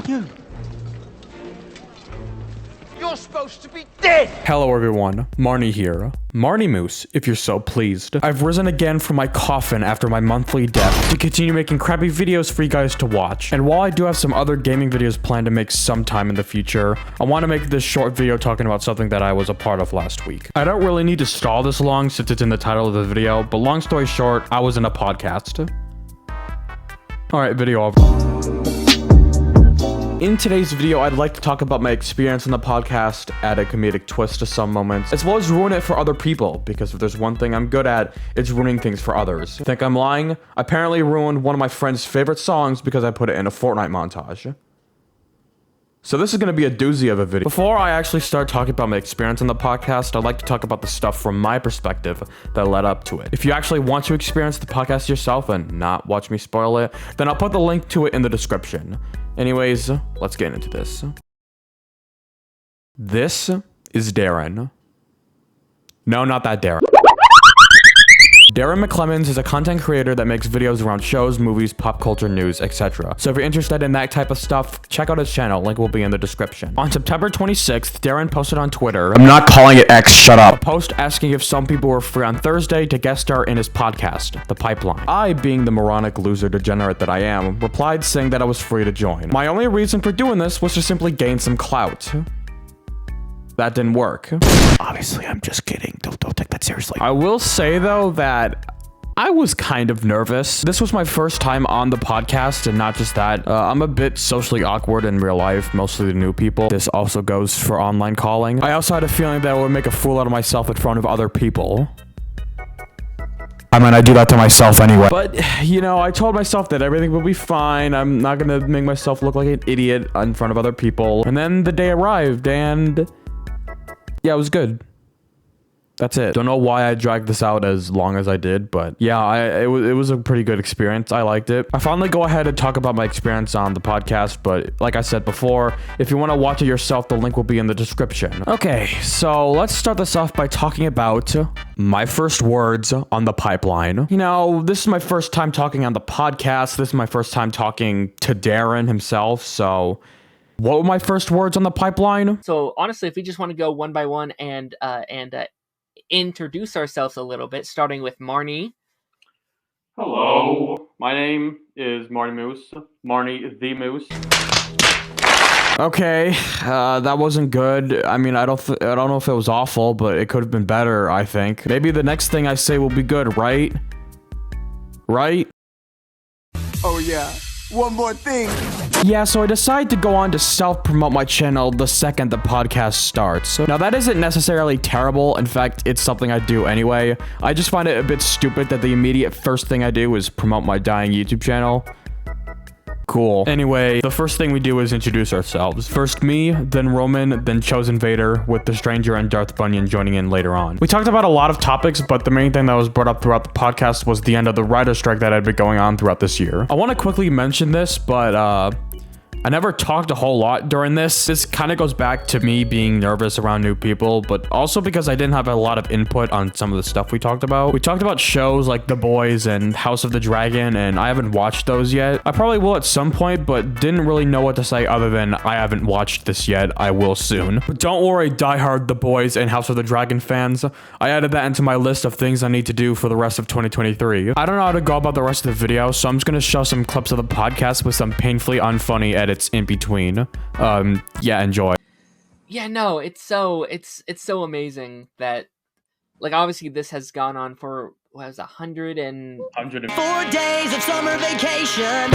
You. You're supposed to be dead! Hello everyone, Marney here. Marney Moose, if you're so pleased. I've risen again from my coffin after my monthly death to continue making crappy videos for you guys to watch. And while I do have some other gaming videos planned to make sometime in the future, I want to make this short video talking about something that I was a part of last week. I don't really need to stall this long since it's in the title of the video, but long story short, I was in a podcast. Alright, video over. In today's video, I'd like to talk about my experience on the podcast, add a comedic twist to some moments, as well as ruin it for other people, because if there's one thing I'm good at, it's ruining things for others. Think I'm lying? I apparently ruined one of my friend's favorite songs because I put it in a Fortnite montage. So this is going to be a doozy of a video. Before I actually start talking about my experience on the podcast, I'd like to talk about the stuff from my perspective that led up to it. If you actually want to experience the podcast yourself and not watch me spoil it, then I'll put the link to it in the description. Anyways, let's get into this. This is Darren. No, not that Darren. Daren mcclimans is a content creator that makes videos around shows, movies, pop culture, news, etc. So if you're interested in that type of stuff, check out his channel, link will be in the description. On September 26th, Daren posted on Twitter, I'm not calling it X, shut up, a post asking if some people were free on Thursday to guest star in his podcast, The Pipeline. I, being the moronic loser degenerate that I am, replied saying that I was free to join. My only reason for doing this was to simply gain some clout. That didn't work. Obviously, I'm just kidding. Don't take that seriously. I will say, though, that I was kind of nervous. This was my first time on the podcast, and not just that. I'm a bit socially awkward in real life, mostly to new people. This also goes for online calling. I also had a feeling that I would make a fool out of myself in front of other people. I mean, I do that to myself anyway. But, you know, I told myself that everything will be fine. I'm not gonna make myself look like an idiot in front of other people. And then the day arrived, and yeah, it was good. That's it. Don't know why I dragged this out as long as I did, but yeah, it was a pretty good experience. I liked it. I finally go ahead and talk about my experience on the podcast, but like I said before, if you want to watch it yourself, the link will be in the description. Okay, so let's start this off by talking about my first words on the pipeline. You know, this is my first time talking on the podcast. This is my first time talking to Daren himself, so what were my first words on the pipeline? So honestly, if we just want to go one by one and introduce ourselves a little bit, starting with Marney. Hello, my name is Marney Moose. Marney the Moose. Okay, that wasn't good. I mean, I don't know if it was awful, but it could have been better, I think. Maybe the next thing I say will be good, right? Right? Oh yeah, one more thing. Yeah, so I decided to go on to self-promote my channel the second the podcast starts. Now, that isn't necessarily terrible. In fact, it's something I do anyway. I just find it a bit stupid that the immediate first thing I do is promote my dying YouTube channel. Cool. Anyway, the first thing we do is introduce ourselves. First me, then Roman, then Chosen Vader, with the Stranger and Darth Bunyon joining in later on. We talked about a lot of topics, but the main thing that was brought up throughout the podcast was the end of the writer strike that had been going on throughout this year. I want to quickly mention this, but I never talked a whole lot during this. This kind of goes back to me being nervous around new people, but also because I didn't have a lot of input on some of the stuff we talked about. We talked about shows like The Boys and House of the Dragon, and I haven't watched those yet. I probably will at some point, but didn't really know what to say other than I haven't watched this yet. I will soon. But don't worry, diehard The Boys and House of the Dragon fans. I added that into my list of things I need to do for the rest of 2023. I don't know how to go about the rest of the video, so I'm just gonna show some clips of the podcast with some painfully unfunny edits in between. Yeah, enjoy. Yeah, no, it's so amazing that, like, obviously this has gone on for what was 104 days of summer vacation.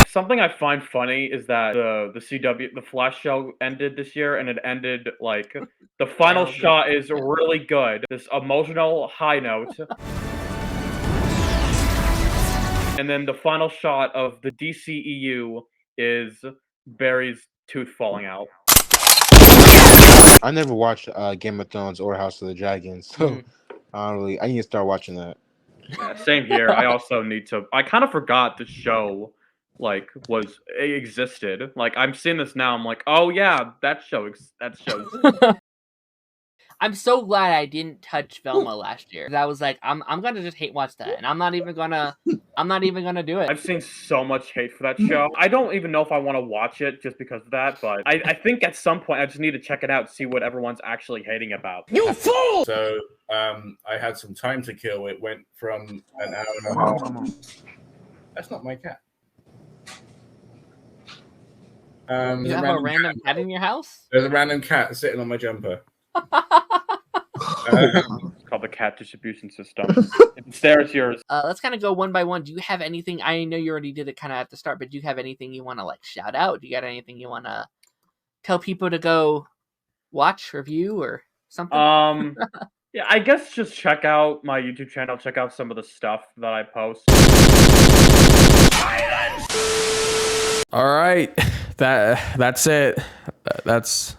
Something I find funny is that the CW, the Flash show ended this year, and it ended like the final shot is really good. This emotional high note. And then the final shot of the DCEU is Barry's tooth falling out. I never watched Game of Thrones or House of the Dragon, so I need to start watching that. Yeah, same here. I also need to. I kind of forgot the show existed. Like, I'm seeing this now. I'm like, oh yeah, that show. I'm so glad I didn't touch Velma last year. I was like, I'm gonna just hate watch that, and I'm not even gonna do it. I've seen so much hate for that show. I don't even know if I want to watch it just because of that, but I think at some point I just need to check it out, see what everyone's actually hating about. You fool! So I had some time to kill. It went from an hour and a half. That's not my cat. You have a random cat in your house? There's a random cat sitting on my jumper. It's called the cat distribution system. If it's there, it's yours. Let's kind of go one by one. Do you have anything? I know you already did it kind of at the start, but do you have anything you want to like shout out? Do you got anything you want to tell people to go watch, review, or something? Yeah, I guess just check out my YouTube channel. Check out some of the stuff that I post. All right, that's it. That's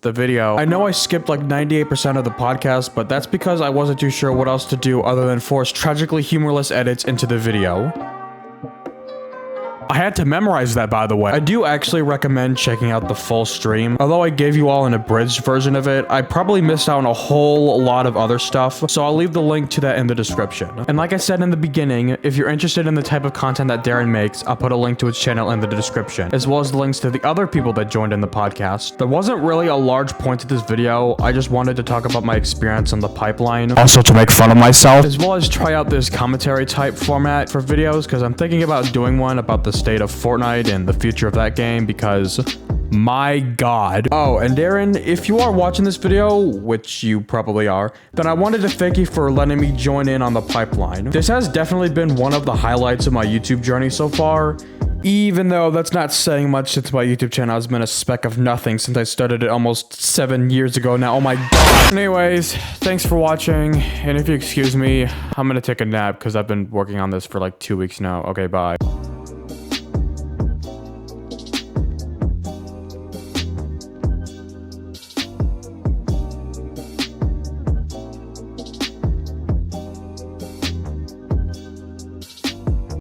the video. I know I skipped like 98% of the podcast, but that's because I wasn't too sure what else to do other than force tragically humorless edits into the video. I had to memorize that, by the way. I do actually recommend checking out the full stream. Although I gave you all an abridged version of it, I probably missed out on a whole lot of other stuff, so I'll leave the link to that in the description. And like I said in the beginning, if you're interested in the type of content that Darren makes, I'll put a link to his channel in the description, as well as the links to the other people that joined in the podcast. There wasn't really a large point to this video, I just wanted to talk about my experience on the pipeline, also to make fun of myself, as well as try out this commentary type format for videos, because I'm thinking about doing one about the state of Fortnite and the future of that game, because my god. Oh, and Darren, if you are watching this video, which you probably are, then I wanted to thank you for letting me join in on the pipeline. This has definitely been one of the highlights of my YouTube journey so far, even though that's not saying much since my YouTube channel has been a speck of nothing since I started it almost 7 years ago now. Oh my god. Anyways, thanks for watching, and if you excuse me, I'm gonna take a nap because I've been working on this for like 2 weeks now. Okay, bye.